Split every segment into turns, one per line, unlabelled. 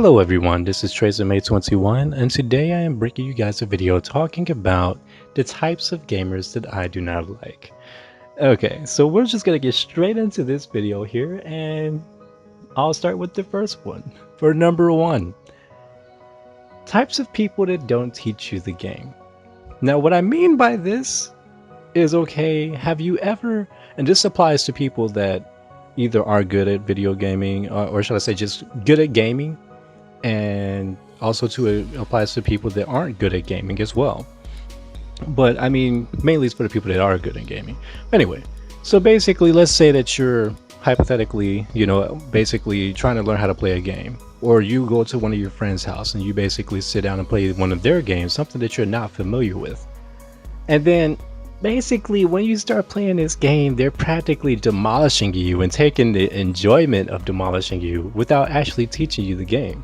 Hello everyone, this is TracerMay21 and today I am bringing you guys a video talking about the types of gamers that I do not like. Okay, so we're just gonna get straight into this video here and I'll start with the first one. For number one, types of people that don't teach you the game. Now what I mean by this is, okay, have you ever, and this applies to people that either are good at video gaming or should I say just good at gaming, and also it applies to people that aren't good at gaming as well. But I mean, mainly it's for the people that are good at gaming. Anyway, so basically, let's say that you're hypothetically, basically trying to learn how to play a game, or you go to one of your friends' house and you basically sit down and play one of their games, something that you're not familiar with. And then basically when you start playing this game, they're practically demolishing you and taking the enjoyment of demolishing you without actually teaching you the game.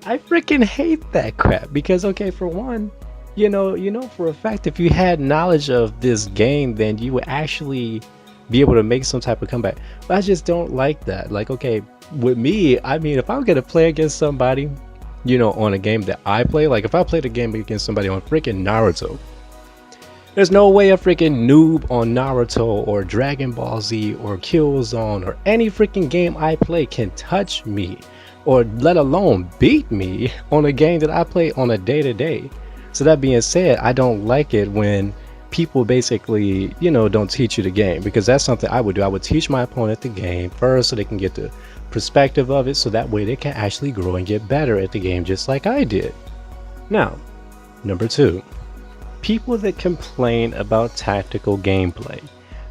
I freaking hate that crap because, okay, for one, you know for a fact if you had knowledge of this game, then you would actually be able to make some type of comeback. But I just don't like that. Like, okay, with me, I mean, if I'm gonna play against somebody, on a game that I play, like if I played a game against somebody on freaking Naruto, there's no way a freaking noob on Naruto or Dragon Ball Z or Killzone or any freaking game I play can touch me, or let alone beat me on a game that I play on a day-to-day. So that being said, I don't like it when people basically, don't teach you the game, because that's something I would do. I would teach my opponent the game first so they can get the perspective of it, so that way they can actually grow and get better at the game just like I did. Now, number two, people that complain about tactical gameplay.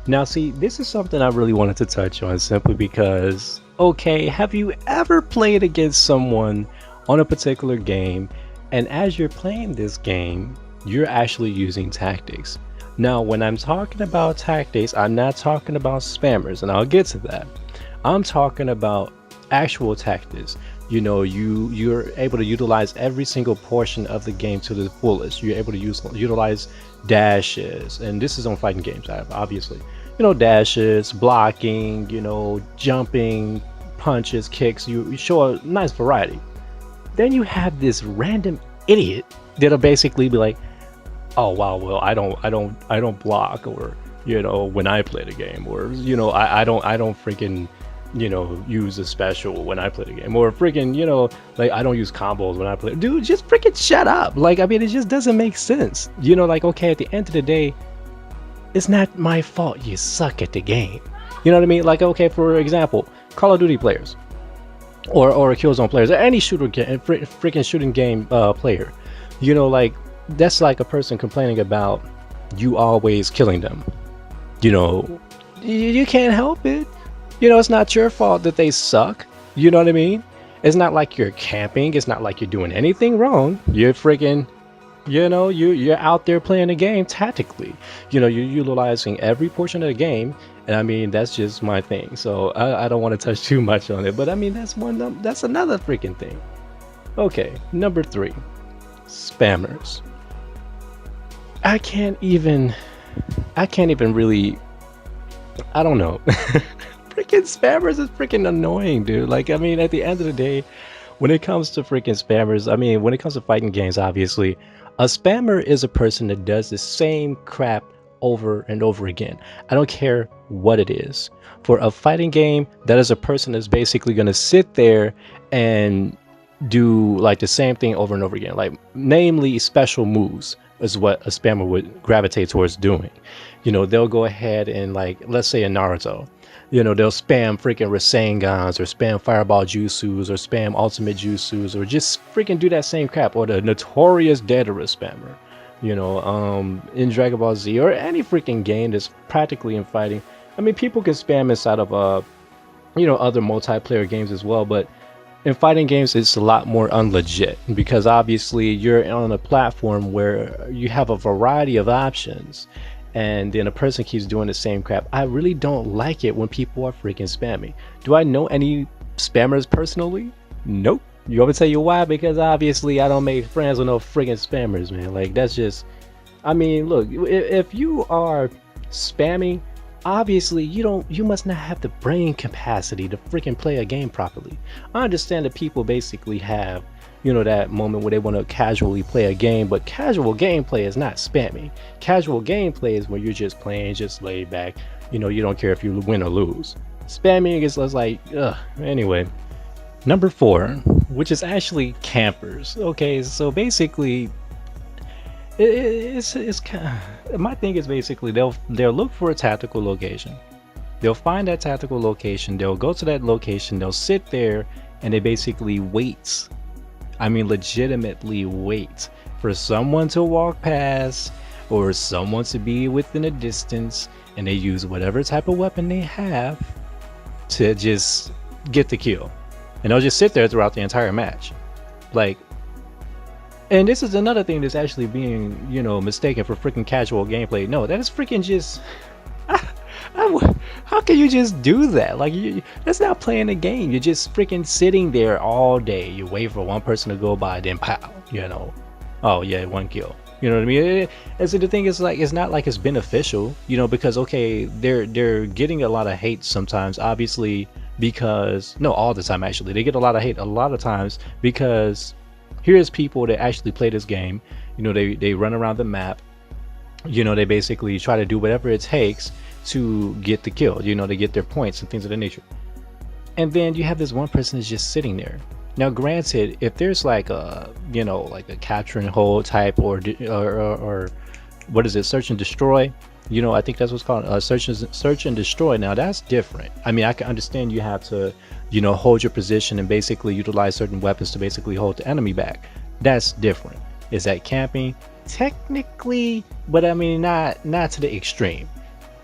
Now see, this is something I really wanted to touch on simply because, okay, have you ever played against someone on a particular game, and as you're playing this game, you're actually using tactics? Now, when I'm talking about tactics, I'm not talking about spammers, and I'll get to that. I'm talking about actual tactics. You're able to utilize every single portion of the game to the fullest. You're able to utilize dashes, and this is on fighting games, obviously. Dashes, blocking, jumping, punches, kicks. You show a nice variety. Then you have this random idiot that'll basically be like, oh wow, well I don't block, or when I play the game, or I don't freaking use a special when I play the game, or freaking like I don't use combos when I play. Dude, just freaking shut up. Like, I mean, it just doesn't make sense. Like, okay, at the end of the day, it's not my fault you suck at the game. You know what I mean? Like, okay, for example, Call of Duty players, or Killzone players, or any freaking shooting game player, like that's like a person complaining about you always killing them. You can't help it. It's not your fault that they suck. You know what I mean? It's not like you're camping. It's not like you're doing anything wrong. You're freaking, you're out there playing the game tactically. You're utilizing every portion of the game. And I mean, that's just my thing. So I don't want to touch too much on it. But I mean, that's another freaking thing. Okay, number three, spammers. I can't even really, I don't know. Freaking spammers is freaking annoying, dude. Like, I mean, at the end of the day, when it comes to freaking spammers, I mean, when it comes to fighting games, obviously, a spammer is a person that does the same crap over and over again. I don't care what it is. For a fighting game, that is a person that's basically going to sit there and do like the same thing over and over again, like namely special moves is what a spammer would gravitate towards doing. They'll go ahead and, like, let's say in Naruto, they'll spam freaking Rasengans, or spam Fireball Jutsus, or spam Ultimate Jutsus, or just freaking do that same crap. Or the notorious Deidara spammer, in Dragon Ball Z, or any freaking game that's practically in fighting. I mean, people can spam inside of other multiplayer games as well, but in fighting games, it's a lot more unlegit, because obviously you're on a platform where you have a variety of options, and then a person keeps doing the same crap. I really don't like it when people are freaking spamming. Do I know any spammers personally? Nope. You want me to tell you why? Because obviously I don't make friends with no freaking spammers, man. Like, that's just, I mean, look, if you are spamming Obviously, you must not have the brain capacity to freaking play a game properly. I understand that people basically have, that moment where they want to casually play a game, but casual gameplay is not spammy. Casual gameplay is where you're just playing, just laid back. You don't care if you win or lose. Spamming is just like, ugh. Anyway, number 4, which is actually campers. Okay, so basically, it's kind of, my thing is basically they'll look for a tactical location. They'll find that tactical location. They'll go to that location. They'll sit there and they basically wait. I mean, legitimately wait for someone to walk past or someone to be within a distance, and they use whatever type of weapon they have to just get the kill. And they'll just sit there throughout the entire match. Like, and this is another thing that's actually being, mistaken for freaking casual gameplay. No, that is freaking just... how can you just do that? Like, that's not playing a game. You're just freaking sitting there all day. You wait for one person to go by, then pow, Oh, yeah, one kill. You know what I mean? And so the thing is, like, it's not like it's beneficial, because, okay, they're getting a lot of hate sometimes, obviously, because... No, all the time, actually. They get a lot of hate a lot of times because... Here's people that actually play this game. They run around the map. They basically try to do whatever it takes to get the kill. They get their points and things of that nature. And then you have this one person that's just sitting there. Now, granted, if there's like a, like a capture and hold type or what is it, search and destroy. I think that's what's called search and destroy. Now that's different. I mean, I can understand you have to, hold your position and basically utilize certain weapons to basically hold the enemy back. That's different. Is that camping? Technically, but I mean, not to the extreme.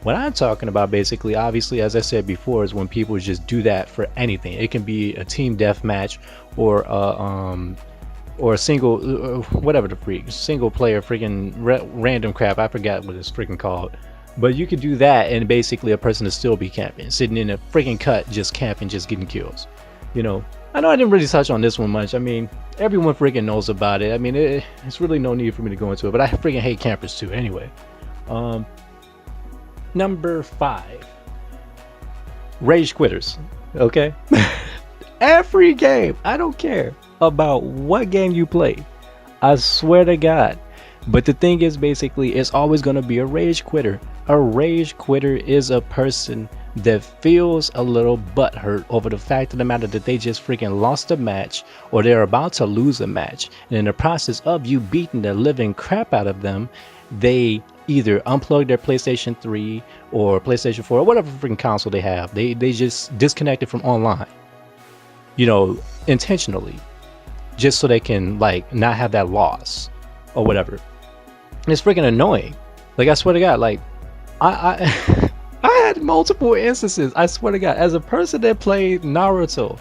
What I'm talking about, basically, obviously, as I said before, is when people just do that for anything. It can be a team deathmatch or a single, whatever the freak, single player freaking random crap. I forgot what it's freaking called. But you could do that and basically a person to still be camping, sitting in a freaking cut, just camping, just getting kills. I know I didn't really touch on this one much. I mean, everyone freaking knows about it. I mean, it's really no need for me to go into it, but I freaking hate campers too. Anyway, number 5, rage quitters. Okay. Every game, I don't care about what game you play, I swear to God. But the thing is, basically, it's always going to be a rage quitter. A rage quitter is a person that feels a little butthurt over the fact of the matter that they just freaking lost a match, or they're about to lose a match, and in the process of you beating the living crap out of them, they either unplug their PlayStation 3 or PlayStation 4 or whatever freaking console they have. They just disconnected from online, intentionally, just so they can like not have that loss or whatever. And it's freaking annoying. Like, I swear to God, like I I had multiple instances. I swear to God, as a person that played Naruto,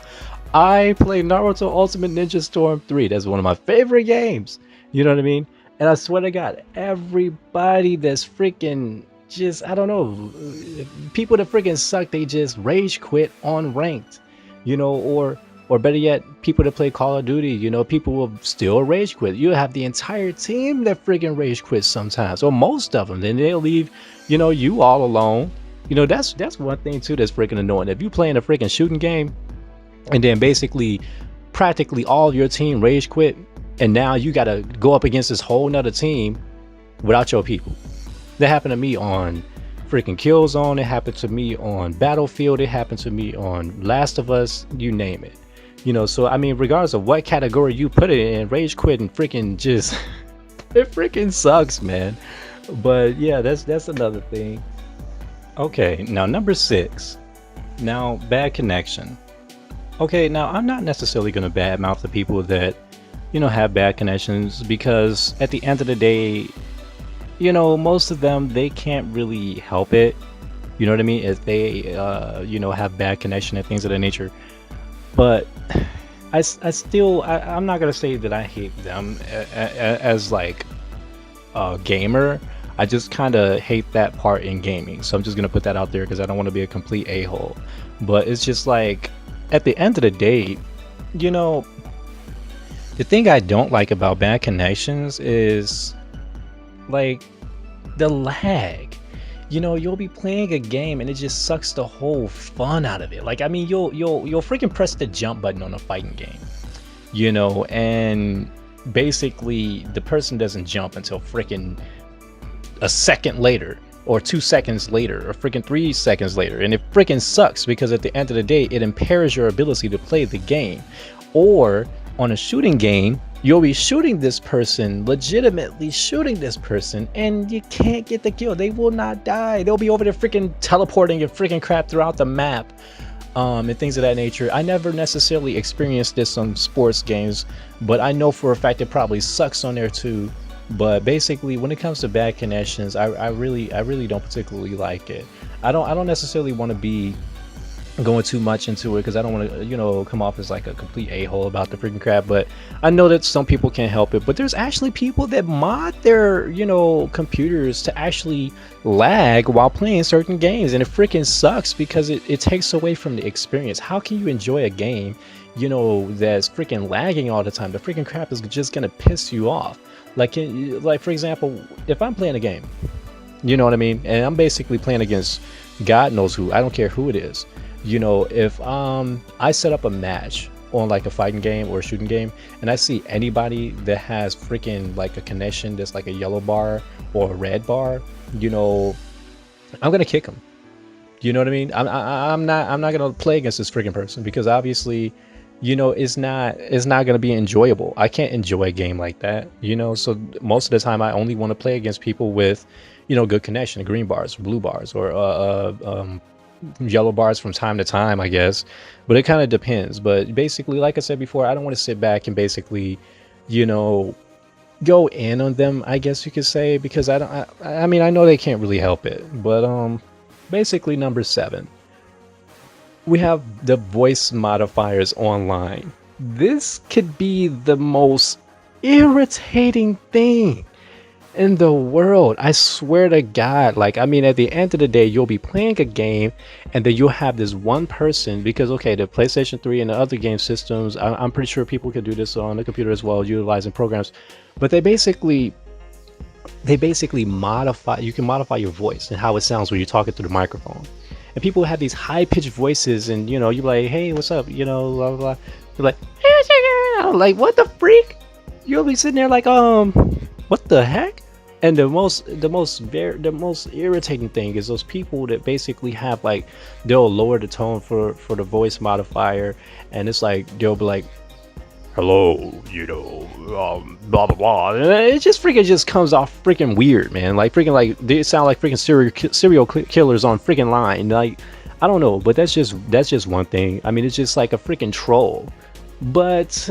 I played Naruto Ultimate Ninja Storm 3. That's one of my favorite games. You know what I mean? And I swear to God, everybody that's freaking just, I don't know, people that freaking suck, they just rage quit on ranked, or better yet, people that play Call of Duty, people will still rage quit. You have the entire team that freaking rage quits sometimes, or most of them. Then they'll leave, you all alone. That's one thing too that's freaking annoying. If you playing a freaking shooting game, and then basically practically all your team rage quit, and now you gotta go up against this whole nother team without your people. That happened to me on freaking Killzone. It happened to me on Battlefield. It happened to me on Last of Us. You name it. So I mean, regardless of what category you put it in, rage quit and freaking just it freaking sucks, man. But yeah, that's another thing. Okay, now number 6. Now, bad connection. Okay, now I'm not necessarily gonna badmouth the people that have bad connections, because at the end of the day, most of them, they can't really help it. You know what I mean? If they have bad connection and things of that nature. But I'm not gonna say that I hate them as like a gamer. I just kind of hate that part in gaming. So I'm just gonna put that out there because I don't want to be a complete a-hole. But it's just like, at the end of the day, the thing I don't like about bad connections is like the lag. you know, you'll be playing a game and it just sucks the whole fun out of it. Like, I mean, you'll freaking press the jump button on a fighting game, you know, and basically the person doesn't jump until freaking a second later, or 2 seconds later, or freaking 3 seconds later, and it freaking sucks because at the end of the day it impairs your ability to play the game. Or on a shooting game, you'll be shooting this person, legitimately shooting this person, and you can't get the kill. They will not die. They'll be over there freaking teleporting and freaking crap throughout the map, and things of that nature. I never necessarily experienced this on sports games, but I know for a fact it probably sucks on there too. But basically, when it comes to bad connections, I really don't particularly like it. I don't necessarily want to be going too much into it because I don't want to, you know, come off as like a complete a-hole about the freaking crap. But I know that some people can't help it. But there's actually people that mod their, you know, computers to actually lag while playing certain games, and it freaking sucks because it takes away from the experience. How can you enjoy a game, you know, that's freaking lagging all the time? The freaking crap is just gonna piss you off. Like for example, if I'm playing a game, you know what I mean, and I'm basically playing against God knows who, I don't care who it is, you know, if I set up a match on like a fighting game or a shooting game, and I see anybody that has freaking like a connection that's like a yellow bar or a red bar, you know, I'm gonna kick them. You know what I mean? I'm not gonna play against this freaking person because obviously, you know, it's not going to be enjoyable. I can't enjoy a game like that, you know. So most of the time I only want to play against people with, you know, good connection, green bars, blue bars, or yellow bars from time to time, I guess. But it kind of depends. But basically, like I said before, I don't want to sit back and basically, you know, go in on them, I guess you could say, because I mean, I know they can't really help it. But basically, number 7, we have the voice modifiers online. This could be the most irritating thing in the world. I swear to God. Like, I mean, at the end of the day, you'll be playing a game and then you'll have this one person, because okay, the PlayStation 3 and the other game systems, I'm pretty sure people can do this on the computer as well, utilizing programs, but they basically modify, you can modify your voice and how it sounds when you're talking through the microphone. And people have these high-pitched voices, and you know, you're like, hey, what's up, you know, blah blah blah. You're like, hey, I'm like, what the freak? You'll be sitting there like, what the heck? And the most irritating thing is those people that basically have like, they'll lower the tone for the voice modifier, and it's like they'll be like, hello, you know, blah blah blah. And it just freaking just comes off freaking weird, man. Like freaking, like they sound like freaking serial killers on freaking line. Like, I don't know, but that's just one thing. I mean, it's just like a freaking troll. But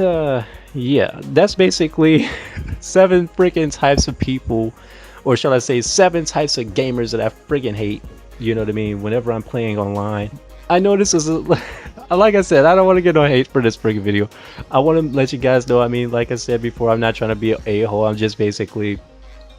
yeah, that's basically 7 freaking types of people, or shall I say 7 types of gamers that I freaking hate. You know what I mean? Whenever I'm playing online, I know this is like I said, I don't want to get no hate for this freaking video. I want to let you guys know, I mean, like I said before, I'm not trying to be an a-hole. I'm just basically,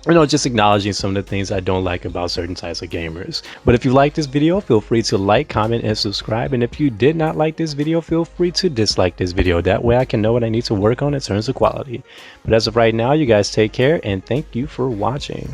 you know, just acknowledging some of the things I don't like about certain types of gamers. But if you like this video, feel free to like, comment, and subscribe. And if you did not like this video, feel free to dislike this video. That way I can know what I need to work on in terms of quality. But as of right now, you guys take care, and thank you for watching.